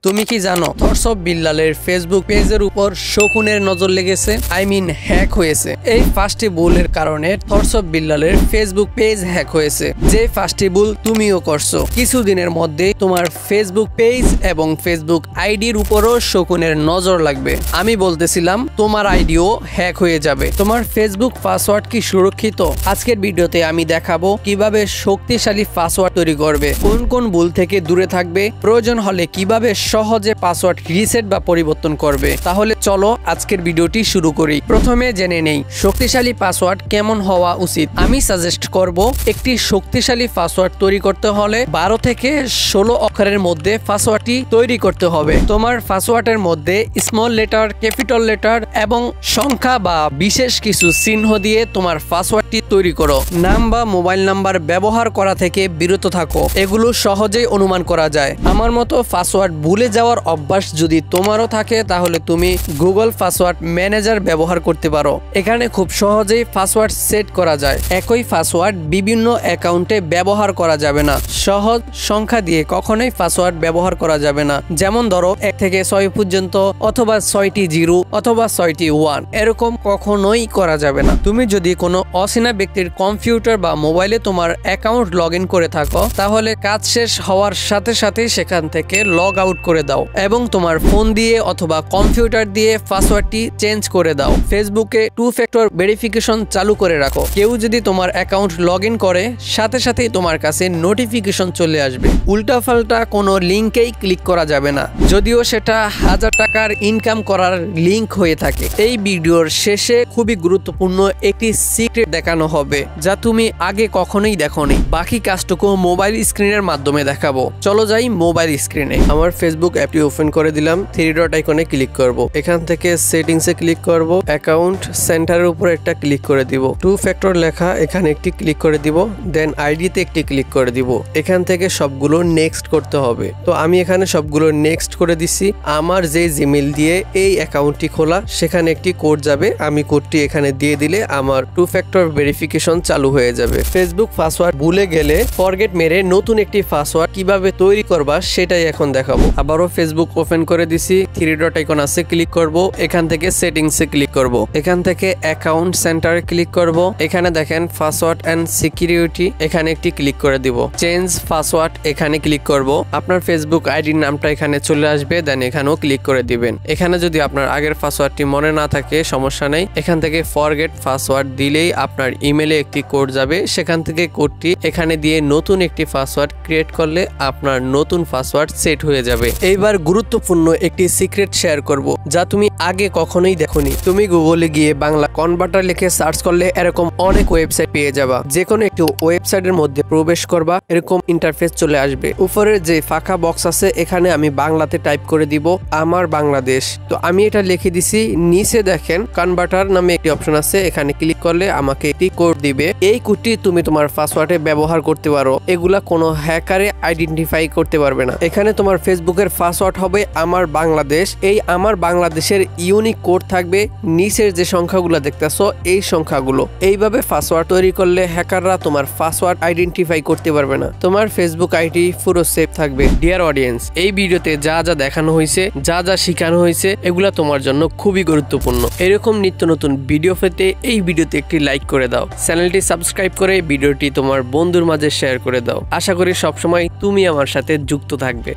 তুমি কি জানো থটস অফ বিল্লালের ফেসবুক পেজের উপর শকুনের নজর লেগেছে, হ্যাক হয়েছে। এই ফার্স্টটি ভুলের কারণে থটস অফ বিল্লালের ফেসবুক পেজ হ্যাক হয়েছে। যে ফার্স্টটি ভুল তুমিও করছো। কিছুদিনের মধ্যে তোমার ফেসবুক পেজ এবং ফেসবুক আইডির উপরও শকুনের নজর লাগবে। আমি বলতেছিলাম তোমার আইডিও হ্যাক হয়ে যাবে। তোমার ফেসবুক পাসওয়ার্ড কি সুরক্ষিত? আজকের ভিডিওতে আমি দেখাবো কিভাবে শক্তিশালী পাসওয়ার্ড তৈরি করবে, কোন কোন ভুল থেকে দূরে থাকবে, প্রয়োজন হলে কিভাবে সহজে পাসওয়ার্ড রিসেট বা পরিবর্তন করবে। তাহলে চলো আজকের ভিডিওটি শুরু করি। প্রথমে জেনে নেই শক্তিশালী পাসওয়ার্ড কেমন হওয়া উচিত। আমি সাজেস্ট করব একটি শক্তিশালী পাসওয়ার্ড তৈরি করতে হলে 12 থেকে 16 অক্ষরের মধ্যে পাসওয়ার্ডটি তৈরি করতে হবে। তোমার পাসওয়ার্ডের মধ্যে স্মল লেটার, ক্যাপিটাল লেটার এবং সংখ্যা বা বিশেষ কিছু চিহ্ন দিয়ে তোমার পাসওয়ার্ডটি তৈরি করো। নাম বা মোবাইল নাম্বার ব্যবহার করা থেকে বিরত থাকো, এগুলো সহজেই অনুমান করা যায়। আমার মতো পাসওয়ার্ড ভুলে যাওয়ার অভ্যাস যদি তোমারও থাকে তাহলে তুমি গুগল পাসওয়ার্ড ম্যানেজার ব্যবহার করতে পারো। এখানে খুব সহজেই পাসওয়ার্ড সেট করা যায়। একই পাসওয়ার্ড বিভিন্ন অ্যাকাউন্টে ব্যবহার করা যাবে না। সহজ সংখ্যা দিয়ে কখনোই পাসওয়ার্ড ব্যবহার করা যাবে না। যেমন ধরো 1 থেকে 6 পর্যন্ত, অথবা 6টি 0 অথবা 6টি 1, এরকম কখনোই করা যাবে না। তুমি যদি কোনো অচেনা ব্যক্তির কম্পিউটার বা মোবাইলে তোমার অ্যাকাউন্ট লগ ইন করে থাকো তাহলে কাজ শেষ হওয়ার সাথে সাথেই সেখান থেকে লগ আউট করে দাও এবং তোমার ফোন দিয়ে অথবা কম্পিউটার দিয়ে পাসওয়ার্ডটি চেঞ্জ করে দাও। ফেসবুকে 2 ফ্যাক্টর ভেরিফিকেশন চালু করে রাখো। কেউ যদি তোমার অ্যাকাউন্ট লগ ইন করে সাথে সাথেই তোমার কাছে নোটিফিকেশন চলে আসবে। উল্টাপাল্টা কোনো লিঙ্কেই ক্লিক করা যাবে না, যদিও সেটা 1000 টাকার ইনকাম করার লিঙ্ক হয়ে থাকে। এই ভিডিওর শেষে খুবই গুরুত্বপূর্ণ একটি সিক্রেট দেখানো হবে যা তুমি আগে কখনোই দেখোনি। বাকি কাজটুকু মোবাইল স্ক্রিনের মাধ্যমে দেখাবো। চলো যাই মোবাইল স্ক্রিনে। আমার ফেসবুক অ্যাপটি ওপেন করে দিলাম। 3 ডট আইকনে ক্লিক করব। এখান থেকে সেটিংসে ক্লিক করব। অ্যাকাউন্ট সেন্টারের উপর একটা ক্লিক করে দিব। 2 ফ্যাক্টর লেখা এখানে একটি ক্লিক করে দিব। দেন আইডিতে একটি ক্লিক করে দিব। এখান থেকে সবগুলো নেক্সট করতে হবে। তো আমি এখানে সবগুলো নেক্সট করে দিছি। আমার যে জিমেইল দিয়ে এই অ্যাকাউন্টটি খোলা সেখানে একটি কোড যাবে। আমি কোডটি এখানে দিয়ে দিলে আমার 2 ফ্যাক্টর ভেরিফিকেশন চালু হয়ে যাবে। ফেসবুক পাসওয়ার্ড ভুলে গেলে ফরগেট মেরে নতুন একটি পাসওয়ার্ড কিভাবে তৈরি করবা সেটাই এখন দেখাবো। আবারও ফেসবুক ওপেন করে দিছি। 3 ডট আইকন আছে, ক্লিক করব। এখান থেকে সেটিংসে ক্লিক করব। এখান থেকে অ্যাকাউন্ট সেন্টারে ক্লিক করব। এখানে দেখেন পাসওয়ার্ড এন্ড সিকিউরিটি, এখানে একটি ক্লিক করে দিব। চেঞ্জ পাসওয়ার্ড এখানে ক্লিক করব। আপনার ফেসবুক আইডির নামটা এখানে চলে আসবে। দেন এখানেও ক্লিক করে দিবেন। এখানে যদি আপনার আগের পাসওয়ার্ডটি মনে না থাকে সমস্যা নেই। এখান থেকে ফরগেট পাসওয়ার্ড দিলেই আপনার ইমেলে একটি কোড যাবে। সেখান থেকে কোডটি এখানে দিয়ে নতুন একটি পাসওয়ার্ড ক্রিয়েট করলে আপনার নতুন পাসওয়ার্ড সেট হয়ে যাবে। এইবার গুরুত্বপূর্ণ একটি সিক্রেট শেয়ার করব যা তুমি আগে কখনোই দেখোনি। তুমি গুগলে গিয়ে বাংলা কনভার্টার লিখে সার্চ করলে এরকম অনেক ওয়েবসাইট পেয়ে যাবা। যে কোনো একটি ওয়েবসাইটের মধ্যে প্রবেশ করবা, এরকম ইন্টারফেস চলে আসবে। উপরের যে ফাঁকা বক্স আছে এখানে আমি বাংলাতে টাইপ করে দিব আমার বাংলাদেশ। তো আমি এটা লিখে দিছি। নিচে দেখেন কনভার্টার নামে একটি অপশন আছে, এখানে ক্লিক করলে আমাকে একটি কোড দিবে। এই কোডটি তুমি তোমার পাসওয়ার্ডে ব্যবহার করতে পারো। এগুলা কোনো হ্যাকারে আইডেন্টিফাই করতে পারবে না। এখানে তোমার ফেসবুকের পাসওয়ার্ড হবে আমার বাংলাদেশ। এই আমার বাংলাদেশের ইউনিক কোড থাকবে। নিচের যে সংখ্যাগুলো দেখতেছো এই সংখ্যাগুলো। এইভাবে পাসওয়ার্ড তৈরি করলে হ্যাকাররা তোমার পাসওয়ার্ড আইডেন্টিফাই করতে পারবে না। তোমার ফেসবুক আইডি পুরো সেফ থাকবে। ডিয়ার অডিয়েন্স, এই ভিডিওতে যা যা দেখানো হয়েছে, যা যা শেখানো হয়েছে এগুলা তোমার জন্য খুবই গুরুত্বপূর্ণ। এরকম নিত্য নতুন ভিডিও পেতে এই ভিডিওতে একটি লাইক করে দাও। চ্যানেলটি সাবস্ক্রাইব করে ভিডিওটি তোমার বন্ধুর মাঝে শেয়ার করে দাও। আশা করি সবসময় তুমি আমার সাথে যুক্ত থাকবে।